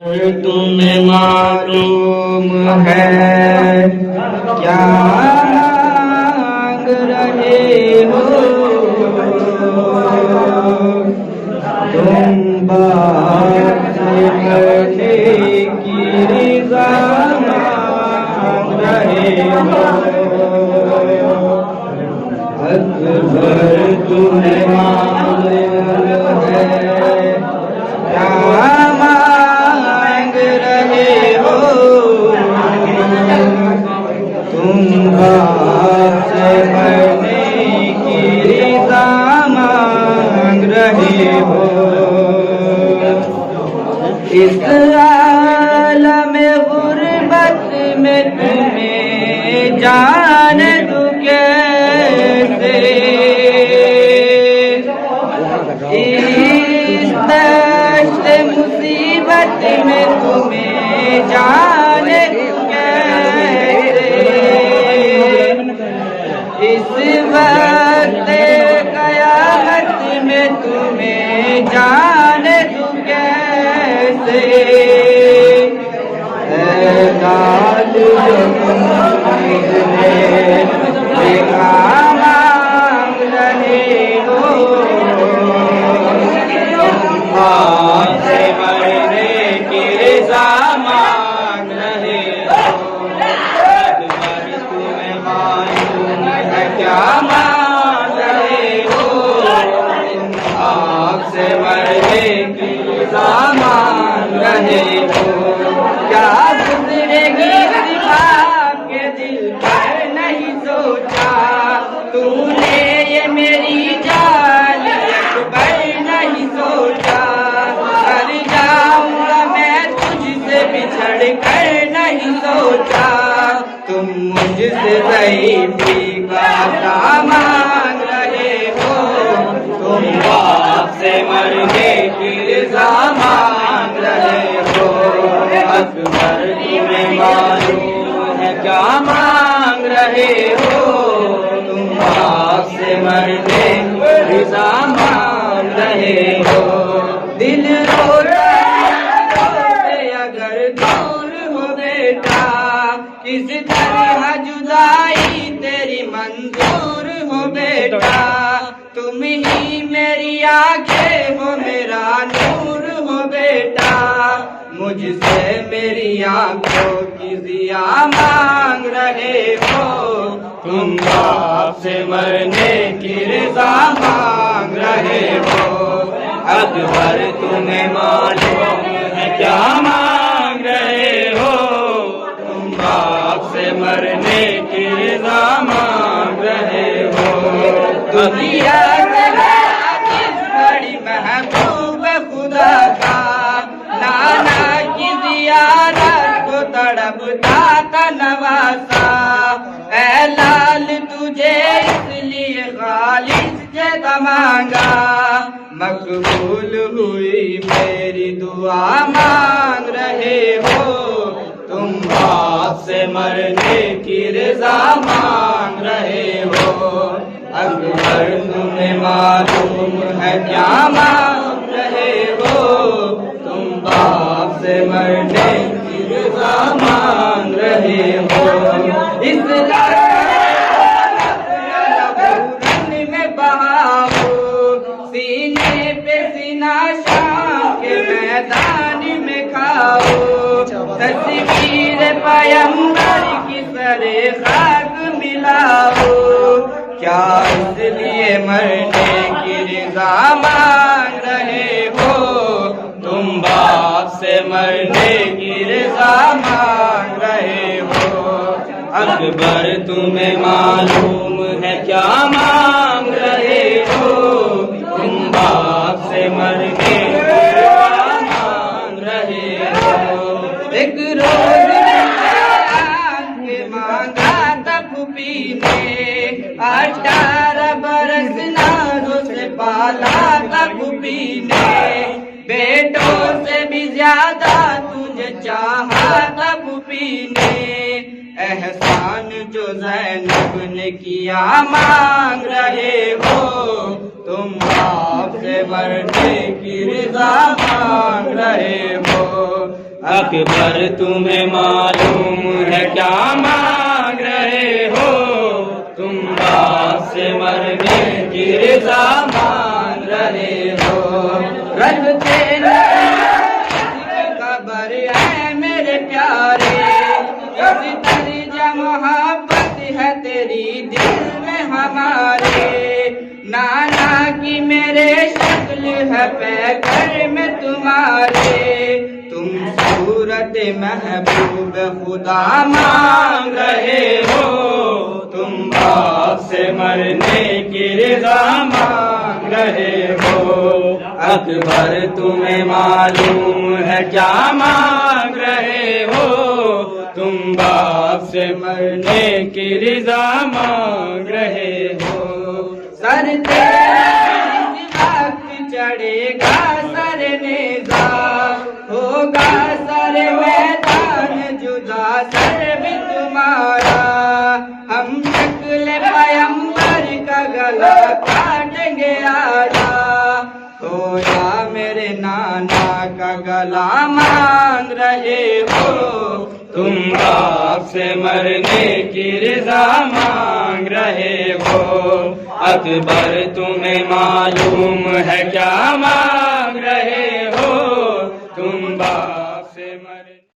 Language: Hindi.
तुम्हें मालूम है क्या मांग रहे हो तुम बात से करने की रिज़ा मांग रहे हो अकबर तुम्हें मालूम है क्या से मरने की रिज़ा मांग रहे हो इस आलम गुर्बत में तुम्हें जान दूं कैसे इस दश्त मुसीबत में तुम्हें जान दूं इस वक्त क़यामत में तुम्हें जान दूं कैसे लाल मांग रहे हो आपसे मरने की रिज़ा मांग रहे हो तुम्हें मालूम है क्या मांग रहे हो आपसे मरने की रिज़ा मांग रहे हो क्या गुजरेगी के दिल पर नहीं सोचा तूने ये मेरी जान अकबर नहीं सोचा मर जाऊंगा मैं तुझसे बिछड़ कर नहीं सोचा तुम मुझसे ज़ईफ़ी का मांग रहे हो तुम आपसे मरने की रिज़ा मांग रहे हो अकबर तुम्हें मालूम है क्या मांग रहे हो तुम आपसे मरने की रिज़ा मांग रहे हो दिल रोता अगर दूर हो बेटा किस तरह जुदाई तेरी मंजूर हो बेटा तुम ही मेरी आंखें हो मेरा नूर हो बेटा मुझसे मेरी आंखों की ज़िया मांग रहे हो तुम आपसे मरने की रिज़ा मांग रहे हो अकबर तुम्हें मालूम है क्या मांग रहे हो तुम आपसे मरने की रिज़ा मांग रहे हो दुनिया बड़ी महबूब खुदा का नाना की ज़ियारत को तड़पता था नवासा ऐ लाल तुझे इसलिए खालिस जगह मांगा मकबूल हुई मेरी दुआ मांग रहे हो तुम आपसे मरने की रिज़ा मांग रहे हो अकबर तुम्हें मालूम है क्या मांग रहे हो तुम बाप से मरने की रिज़ा मांग रहे हो इस में बहाओ सीने पे सीना शाम के मैदान में खाओ तस्वीर पैगंबर की सरे खाक मिलाओ क्या इसलिए मरने की रिज़ा मांग रहे हो तुम बाप से मरने की रिज़ा मांग रहे हो अकबर तुम्हें मालूम है क्या मांग रहे हो तुम बाप से मरने की रिज़ा मांग रहे हो एक रोज मांगा था फूफी ने 18 बरस नाज़ों से पाला था फूफी ने बेटों से भी ज्यादा तुझे चाहा था फूफी ने एहसान जो ज़ैनब ने किया मांग रहे हो तुम बाप से मरने की रिज़ा मांग रहे हो अकबर तुम्हें मालूम है क्या मांग रहे हो? तुम बाप से मरने की रज़ा मांग रहे हो। रब तेरी खबर है मेरे प्यारे, इस दर्जा मोहब्बत है तेरी दिल में हमारे। नाना की मेरे शक्ल है पैकर में तुम्हारे, तुम सूरत महबूब खुदा मांग रहे हो। तुम बाप से मरने की रज़ा मांग रहे हो। अकबर तुम्हें मालूम है क्या मांग रहे हो? तुम बाप से मरने की रज़ा मांग रहे हो। सर तेरा इस वक्त चढ़ेगा सर नेज़ा, होगा सर मैदान जुदा सर भी तुम्हारा। हम शक्ल पैगंबर का गला काटेंगे आजा, होया मेरे नाना का गला मांग रहे हो। तुम बाप से मरने की रज़ा मांग रहे हो। अकबर तुम्हें मालूम है क्या मांग रहे